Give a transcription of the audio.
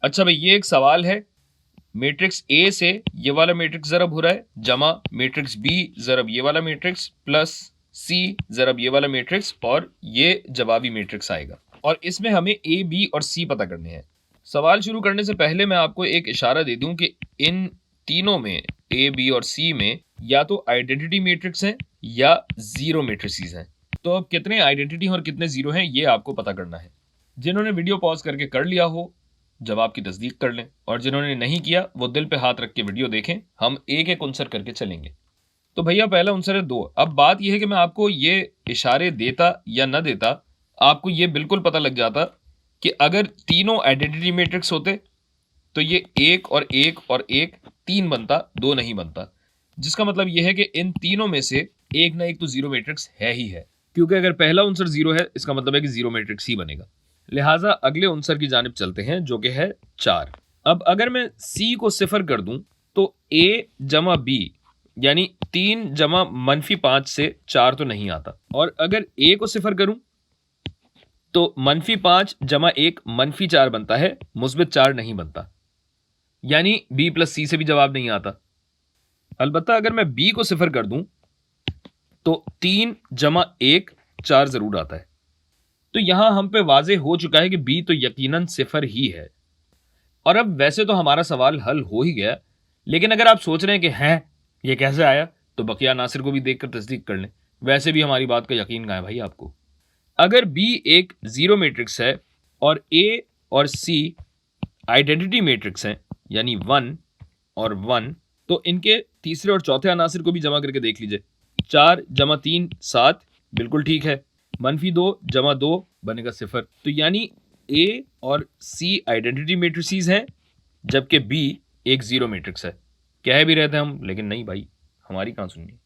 अच्छा भाई, ये एक सवाल है। मैट्रिक्स ए से ये वाला मैट्रिक्स ज़रब हो रहा है, जमा मैट्रिक्स बी ज़रब ये वाला मैट्रिक्स प्लस सी ज़रब ये वाला मैट्रिक्स, और ये जवाबी मैट्रिक्स आएगा। और इसमें हमें ए, बी और सी पता करने हैं। सवाल शुरू करने से पहले मैं आपको एक इशारा दे दूं कि इन तीनों में, ए, बी और सी में, या तो आइडेंटिटी मैट्रिक्स हैं या जीरो मैट्रिसेस हैं। तो अब कितने आइडेंटिटी और कितने जीरो हैं ये आपको पता करना है। जिन्होंने वीडियो पॉज करके कर लिया हो, जवाब की तस्दीक कर लें, और जिन्होंने नहीं किया वो दिल पे हाथ रख के वीडियो देखें। हम एक एक आंसर करके चलेंगे। तो भैया पहला आंसर है 2। अब बात यह है कि मैं आपको ये इशारे देता या न देता, आपको ये बिल्कुल पता लग जाता कि अगर तीनों आइडेंटिटी मैट्रिक्स होते तो ये एक और एक और एक 3 बनता, 2 नहीं बनता। जिसका मतलब यह है कि इन तीनों में से एक ना एक तो जीरो मैट्रिक्स है ही है, क्योंकि अगर पहला आंसर जीरो है इसका मतलब है कि जीरो मैट्रिक्स ही बनेगा। लिहाजा अगले आंसर की जानिब चलते हैं जो कि है 4। अब अगर मैं सी को सिफर कर दूं तो ए जमा बी यानी 3 जमा -5 से 4 तो नहीं आता, और अगर ए को सिफर करूं तो -5 जमा 1 -4 बनता है, मुस्बित 4 नहीं बनता। यानी बी प्लस सी से भी जवाब नहीं आता। अलबत्ता अगर मैं बी को सिफर कर दूं तो 3 जमा 1 4 जरूर आता है। तो यहां हम पे वाजे हो चुका है कि बी तो यकीनन सिफर ही है। और अब वैसे तो हमारा सवाल हल हो ही गया, लेकिन अगर आप सोच रहे हैं कि हैं ये कैसे आया, तो बकिया नासिर को भी देखकर तस्दीक कर लें। वैसे भी हमारी बात का यकीन कहाँ है भाई आपको। अगर बी एक जीरो मैट्रिक्स है और ए और सी आइडेंटिटी मैट्रिक्स हैं यानी 1 और 1, तो इनके तीसरे और चौथे अनासिर को भी जमा करके देख लीजिए। 4 जमा 3 7, बिल्कुल ठीक है। -2 जमा 2 बनेगा 0। तो यानी ए और सी आइडेंटिटी मैट्रिसेस हैं, जबकि बी एक जीरो मैट्रिक्स है। कह भी रहते हैं हम, लेकिन नहीं भाई, हमारी कहाँ सुननी।